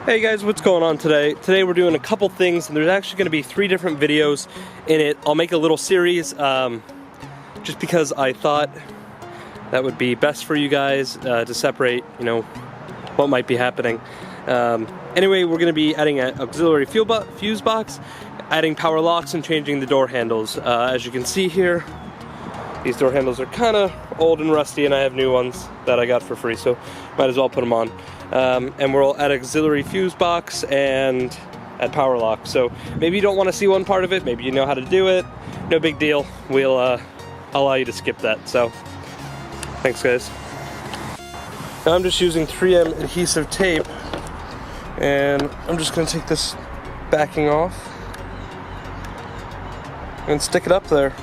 Hey guys, what's going on today? Today we're doing a couple things, and there's actually going to be 3 different videos in it. I'll make a little series just because I thought that would be best for you guys to separate, you know, what might be happening. Anyway, we're going to be adding an auxiliary fuse box, adding power locks, and changing the door handles. As you can see here, these door handles are kind of old and rusty, and I have new ones that I got for free, so might as well put them on. And we'll add auxiliary fuse box and add power lock. So maybe you don't want to see one part of it, maybe you know how to do it, no big deal. We'll allow you to skip that. So thanks guys. Now I'm just using 3M adhesive tape, and I'm just going to take this backing off and stick it up there.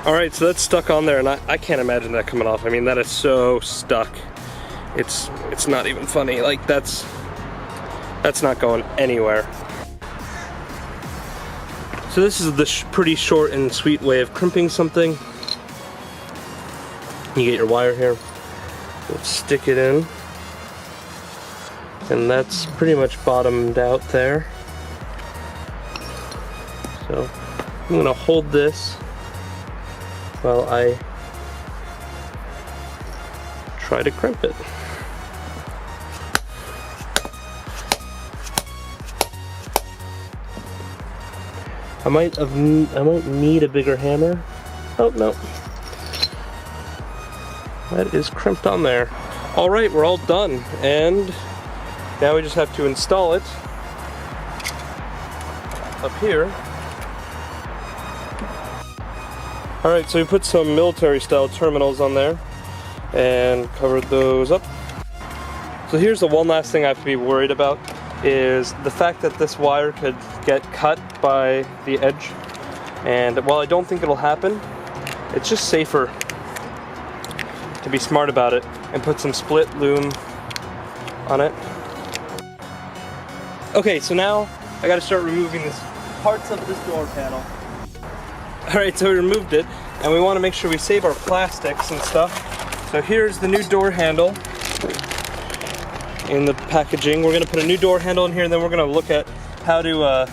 Alright, so that's stuck on there, and I can't imagine that coming off. I mean, that is so stuck. It's not even funny. Like, that's not going anywhere. So this is the pretty short and sweet way of crimping something. You get your wire here, let's stick it in, and that's pretty much bottomed out there. So I'm gonna hold this while I try to crimp it. I might need a bigger hammer. Oh no, that is crimped on there. All right, we're all done, and now we just have to install it up here. All right, so we put some military-style terminals on there and covered those up. So here's the one last thing I have to be worried about, is the fact that this wire could get cut by the edge. And while I don't think it'll happen, it's just safer to be smart about it and put some split loom on it. Okay, so now I gotta start removing parts of this door panel. Alright, so we removed it, and we want to make sure we save our plastics and stuff. So here's the new door handle in the packaging. We're going to put a new door handle in here, and then we're going to look at how to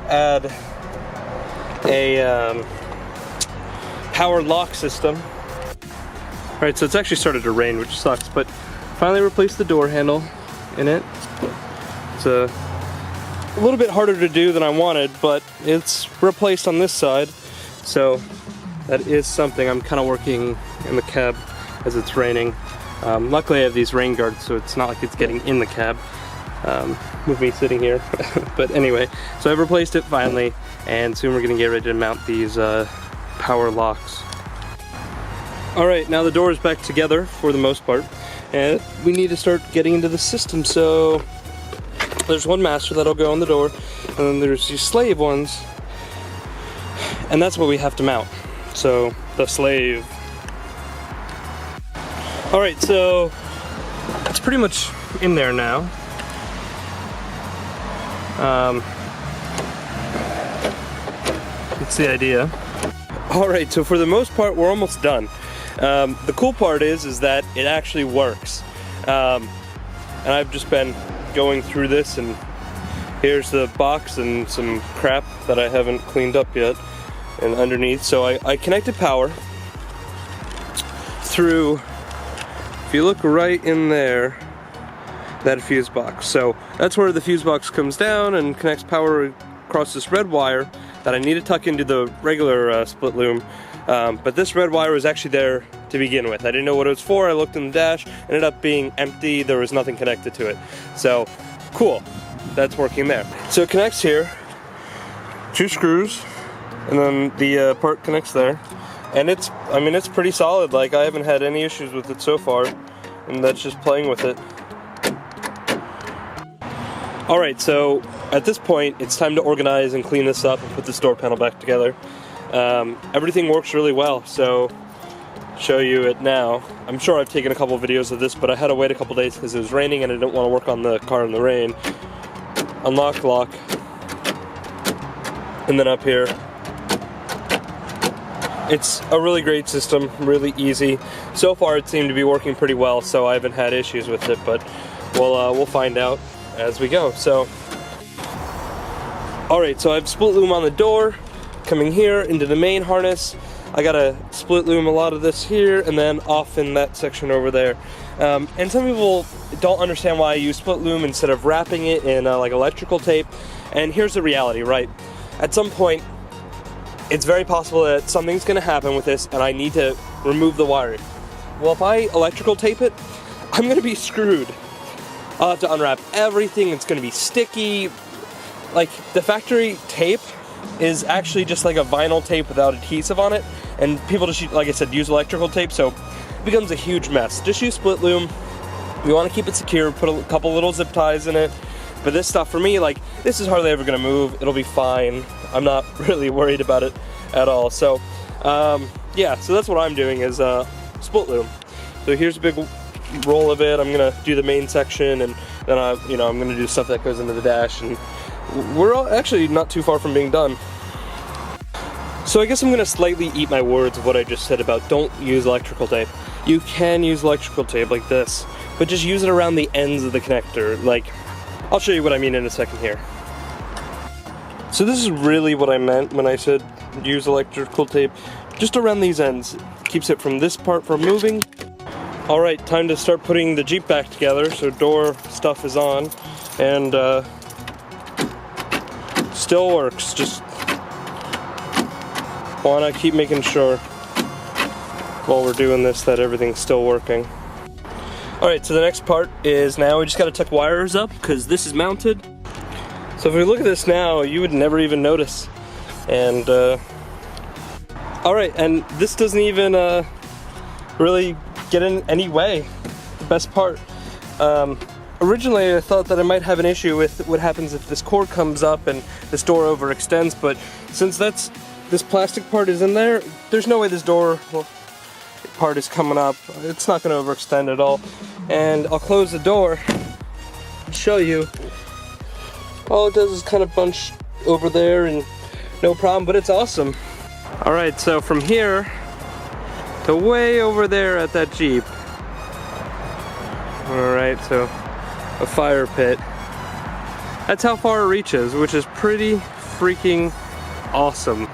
add a power lock system. Alright, so it's actually started to rain, which sucks, but finally replaced the door handle in it. It's a little bit harder to do than I wanted, but it's replaced on this side, so that is something. I'm kind of working in the cab as it's raining. Luckily I have these rain guards, so it's not like it's getting in the cab with me sitting here. But anyway, so I've replaced it finally, and soon we're going to get ready to mount these power locks. Alright, now the door is back together for the most part, and we need to start getting into the system. So there's one master that'll go on the door, and then there's these slave ones, and that's what we have to mount. So the slave. Alright, so it's pretty much in there now. That's the idea. Alright, so for the most part we're almost done. The cool part is that it actually works. And I've just been going through this, and here's the box and some crap that I haven't cleaned up yet and underneath. So I connected power through, if you look right in there, that fuse box. So that's where the fuse box comes down and connects power across this red wire that I need to tuck into the regular split loom. But this red wire was actually there to begin with. I didn't know what it was for. I looked in the dash, ended up being empty. There was nothing connected to it. So cool, that's working there. So it connects here, 2 screws, and then the part connects there. And it's pretty solid. Like, I haven't had any issues with it so far, and that's just playing with it. Alright, so at this point it's time to organize and clean this up and put this door panel back together. Everything works really well, so show you it now. I'm sure I've taken a couple videos of this, but I had to wait a couple days because it was raining and I didn't want to work on the car in the rain. Unlock, lock, and then up here. It's a really great system, really easy. So far it seemed to be working pretty well, so I haven't had issues with it, but we'll find out. as we go. So, alright, so I have split loom on the door, coming here into the main harness. I gotta split loom a lot of this here and then off in that section over there. And some people don't understand why I use split loom instead of wrapping it in like electrical tape. And here's the reality, right? At some point, it's very possible that something's gonna happen with this and I need to remove the wiring. Well, if I electrical tape it, I'm gonna be screwed. I'll have to unwrap everything, it's gonna be sticky. Like, the factory tape is actually just like a vinyl tape without adhesive on it, and people just, like I said, use electrical tape, so it becomes a huge mess. Just use split loom. You want to keep it secure, put a couple little zip ties in it, but this stuff for me, like, this is hardly ever going to move. It'll be fine. I'm not really worried about it at all. So yeah, so that's what I'm doing is split loom. So here's a big roll of it. I'm gonna do the main section, and then I'm gonna do stuff that goes into the dash, and we're all actually not too far from being done. So I guess I'm gonna slightly eat my words of what I just said about don't use electrical tape. You can use electrical tape like this, but just use it around the ends of the connector. Like, I'll show you what I mean in a second here. So this is really what I meant when I said use electrical tape. Just around these ends. Keeps it from this part from moving. Alright, time to start putting the Jeep back together. So door stuff is on, and still works. Just wanna keep making sure while we're doing this that everything's still working. Alright, so the next part is now we just gotta tuck wires up because this is mounted. So if we look at this now, you would never even notice. And alright, and this doesn't even really get in any way. The best part. Originally I thought that I might have an issue with what happens if this cord comes up and this door overextends, but since this plastic part is in there, there's no way this door part is coming up. It's not going to overextend at all. And I'll close the door and show you. All it does is kind of bunch over there and no problem, but it's awesome. Alright, so from here to way over there at that Jeep. Alright, so a fire pit. That's how far it reaches, which is pretty freaking awesome.